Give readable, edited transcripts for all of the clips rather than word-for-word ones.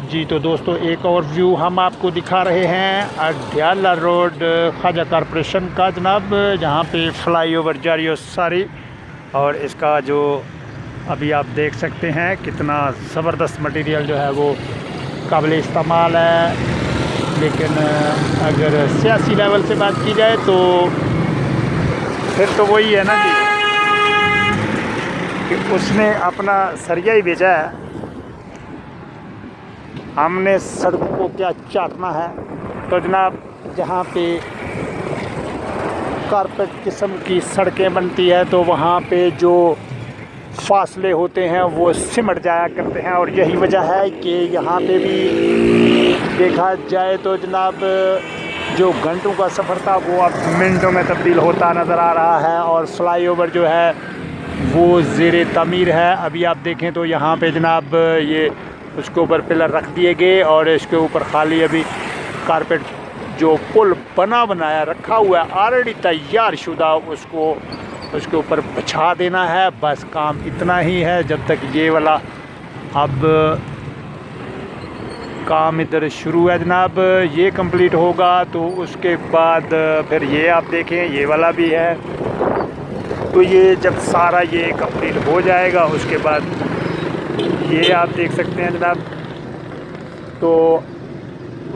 जी तो दोस्तों, एक और व्यू हम आपको दिखा रहे हैं अड्याला रोड ख्वाजा कॉरपोरेशन का जनाब, जहाँ पे फ्लाईओवर जारी है सारी। और इसका जो अभी आप देख सकते हैं कितना ज़बरदस्त मटेरियल जो है वो काबिल इस्तेमाल है। लेकिन अगर सियासी लेवल से बात की जाए तो फिर तो वही है ना कि उसने अपना सरिया ही भेजा है, हमने सड़कों को क्या चाटना है। तो जनाब, जहाँ पे कारपेट किस्म की सड़कें बनती है तो वहाँ पे जो फासले होते हैं वो सिमट जाया करते हैं। और यही वजह है कि यहाँ पे भी देखा जाए तो जनाब, जो घंटों का सफ़र था वो अब मिनटों में तब्दील होता नज़र आ रहा है। और फ्लाईओवर जो है वो ज़ेरे तमीर है। अभी आप देखें तो यहाँ पे जनाब ये उसके ऊपर पिलर रख दिए गए और इसके ऊपर खाली अभी कारपेट जो पुल बनाया रखा हुआ है ऑलरेडी तैयार शुदा, उसको उसके ऊपर बिछा देना है। बस काम इतना ही है। जब तक ये वाला अब काम इधर शुरू है जनाब, ये कंप्लीट होगा तो उसके बाद फिर ये आप देखें ये वाला भी है। तो ये जब सारा ये कंप्लीट हो जाएगा उसके बाद ये आप देख सकते हैं जनाब, तो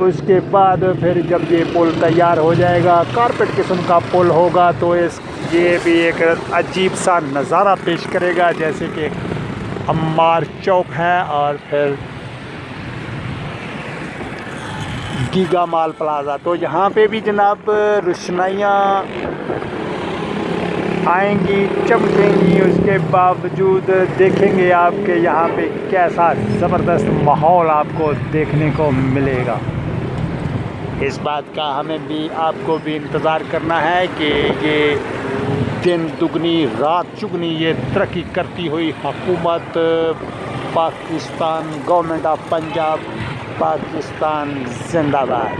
उसके बाद फिर जब ये पुल तैयार हो जाएगा, कारपेट किस्म का पुल होगा, तो ये भी एक अजीब सा नज़ारा पेश करेगा, जैसे कि अम्मार चौक है और फिर गीगा माल प्लाज़ा। तो यहाँ पे भी जनाब रोशनाइयाँ आएंगी, चमकेंगी। उसके बावजूद देखेंगे आपके यहाँ पे कैसा ज़बरदस्त माहौल आपको देखने को मिलेगा। इस बात का हमें भी आपको भी इंतज़ार करना है कि ये दिन दुगनी रात चुगनी ये तरक्की करती हुई हुकूमत पाकिस्तान, गवर्नमेंट ऑफ पंजाब, पाकिस्तान जिंदाबाद।